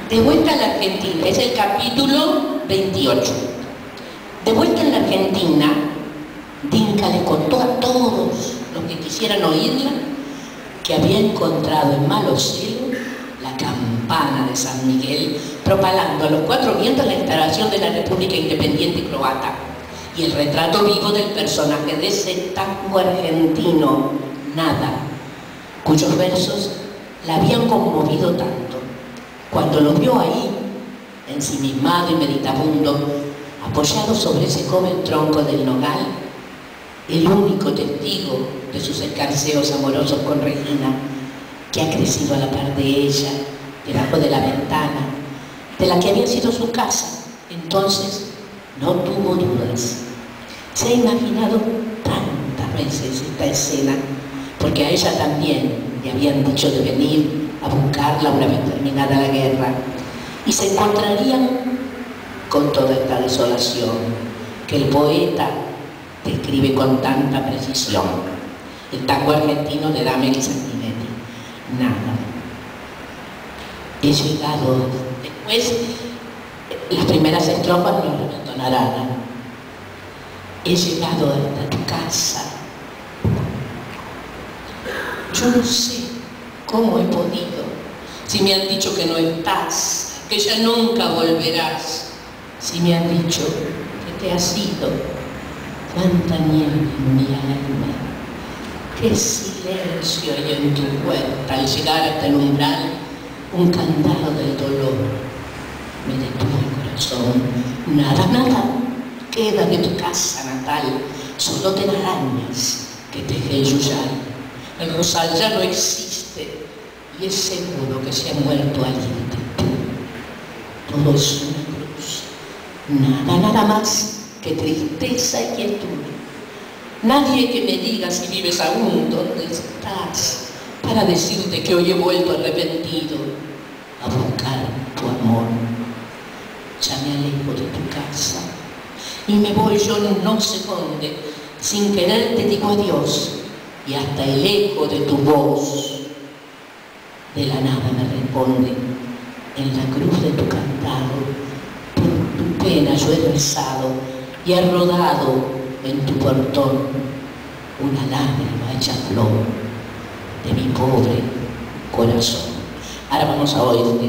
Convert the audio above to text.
De vuelta a la Argentina, es el capítulo 28. De vuelta en la Argentina, Dinka le contó a todos los que quisieran oírla que había encontrado en Malo Cielo la campana de San Miguel, propalando a los cuatro vientos la instalación de la República Independiente Croata y el retrato vivo del personaje de ese tango argentino, Nada, cuyos versos la habían conmovido tanto. Cuando lo vio ahí, ensimismado y meditabundo, apoyado sobre ese joven tronco del nogal, el único testigo de sus escarceos amorosos con Regina, que ha crecido a la par de ella, debajo de la ventana, de la que había sido su casa, entonces no tuvo dudas. Se ha imaginado tantas veces esta escena, porque a ella también le habían dicho de venir a buscarla una vez terminada la guerra, y se encontrarían con toda esta desolación que el poeta describe con tanta precisión. El tango argentino de Damián y Sanguinetti. Nada. He llegado, después las primeras estrofas no lo entonarán. He llegado hasta tu casa. Yo no sé cómo he podido, si me han dicho que no estás, que ya nunca volverás, si me han dicho que te has ido. Cuánta nieve en mi alma, qué silencio hay en tu puerta al llegar hasta el umbral, un candado del dolor me detuvo el corazón. Nada, nada queda de tu casa natal, solo telarañas que teje el yuyal. El rosal ya no existe y es seguro que se ha muerto alguien de tú. Todo es una cruz, nada, nada más que tristeza y quietud. Nadie que me diga si vives aún, dónde estás, para decirte que hoy he vuelto arrepentido a buscar tu amor. Ya me alejo de tu casa y me voy yo no sé dónde, sin querer te digo adiós, y hasta el eco de tu voz de la nada me responde. En la cruz de tu cantado, por tu pena yo he rezado y he rodado en tu portón una lágrima hecha flor de mi pobre corazón. Ahora vamos a oír